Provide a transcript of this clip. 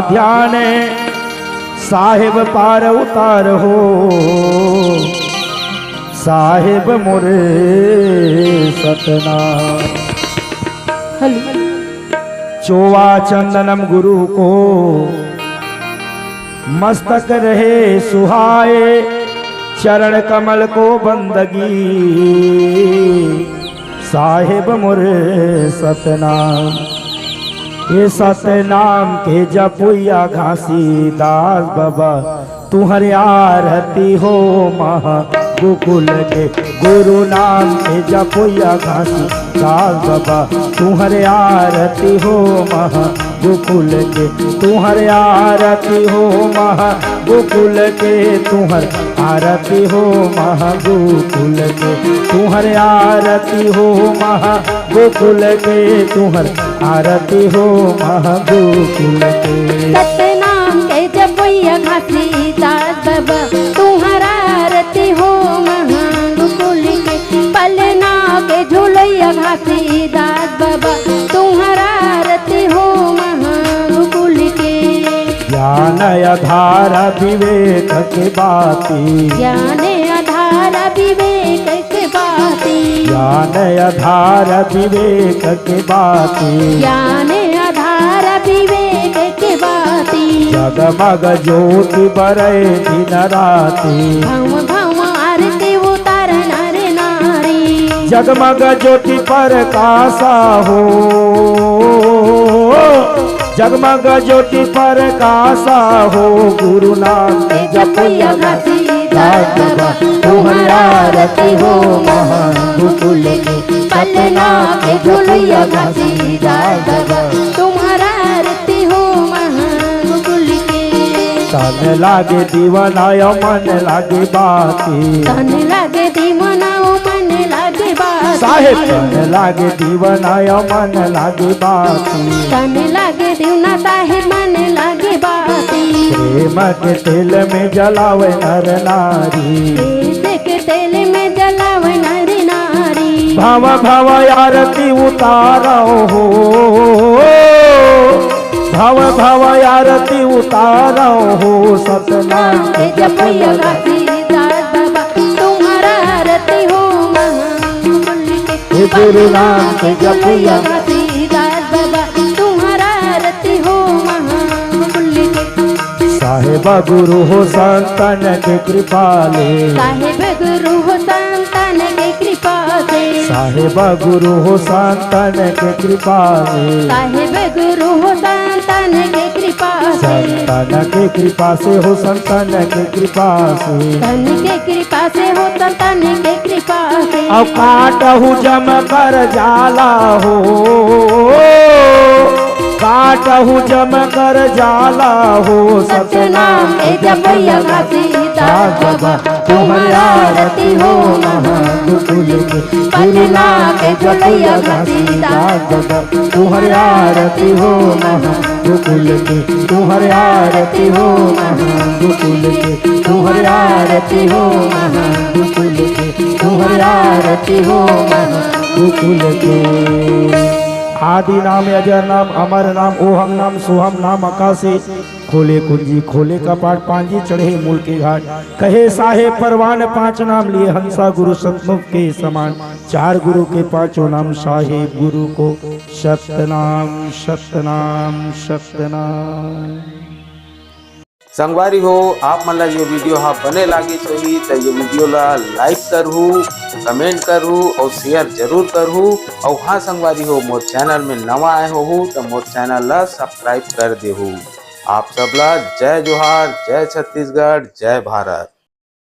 ध्यान साहिब पार उतार हो, साहिब मोरे सतनाम। चोवा चंदनम गुरु को मस्तक रहे सुहाए, चरण कमल को बंदगी साहिब मोरे सतनाम। ये सतनाम के जपुया घासी दास बाबा तुम्हारे आरती हो महा गोकुल के। गुरु नाम के जपुया घासी दास बाबा तुम्हारे आरती हो महा गोकुल के। तुम्हारे आरती हो महा गोकुल के, तुम्हार आरती हो महा गोकुल के। तुम्हारे आरती हो महा गोकुल के, तुम्हार आरती हो महा गोकुल के। सतनाम के जपुया घासी दास बाबा तुम्हारा आरती हो महा गोकुल के। पलना के झूलैया घासी दास बाबा तुम्हारा आरती हो महा गोकुल के। ज्ञान आधार विवेक के बाती, ज्ञान आधार विवेक के बाती, ज्ञान आधार विवेक के बाती, ज्ञान आधार विवेक के बाती। जगमग ज्योति बरय दिन राती, भव भव आरती उतार नर नारी। जगमग ज्योति प्रकाशा हो, जगमग ज्योति प्रकाशा हो। गुरु नाम के जपैया घासी दास बाबा तुम्हारी आरती हो महा गोकुल के। पलना के झूलैया घासी दास बाबा तुम्हारा आरती हो महा गोकुल के। तन लागे दीवाना मन लागे बाती, तन लागे दीवाना मन लागे बाती। साहेब तन लागे दीवाना मन लागे बाती, तन लागे दीवाना साहेब मन लागे बाती। प्रेम के तेल में जलावे नर नारी, के तेल में जलावे नर नारी। भव भव आरती उतारो हो, भव भव आरती उतारो हो। सतनाम के जपैया घासी दास बाबा तुम्हारा आरती हो महा गोकुल के। गुरु नाम के जपैया घासी दास बाबा तुम्हारा आरती हो महा गोकुल के। साहेब गुरु हो संतन के कृपाले, साहेब गुरु हो संतन के कृपा से, साहेब गुरु हो संतन के कृपा से, साहेब गुरु हो संतन के कृपा से। संतन के कृपा से हो, संतन के कृपा से, तन के कृपा से हो संतन के कृपा से। अब काटहु जम कर जाला हो, काटहु जम कर जाला हो। सतनाम के जपैया घासी दास बाबा तुम्हारी आरती हो महा गोकुल के। पलना के झूलैया घासी दास बाबा तुम्हारी आरती हो महा गोकुल के। तुम्हारी आरती हो महा गोकुल के। तुम्हारी आरती हो महा गोकुल के। तुम्हारी आरती हो महा गोकुल के। आदि नाम अजर नाम अमर नाम ओहम नाम सोहम नाम आकाशे। खोले कुंजी खोले कपाट पांजी चढ़े मूल के घाट। कहे साहेब परवान पांच नाम लिए हंसा गुरु सतमुख के समान। चार गुरु के पांचों नाम साहेब गुरु को सतनाम सतनाम सतनाम। संगवारी हो आप मन ला ये वीडियो हा बने लागे चाहिए तो ये वीडियो ला लाइक करहू, कमेंट करहू और शेयर जरूर करहू। और हाँ संगवारी हो मोर चैनल में नवा आए हो तो मोर चैनल ला सब्सक्राइब कर देहू। आप सब ला जय जोहार, जय छत्तीसगढ़, जय भारत।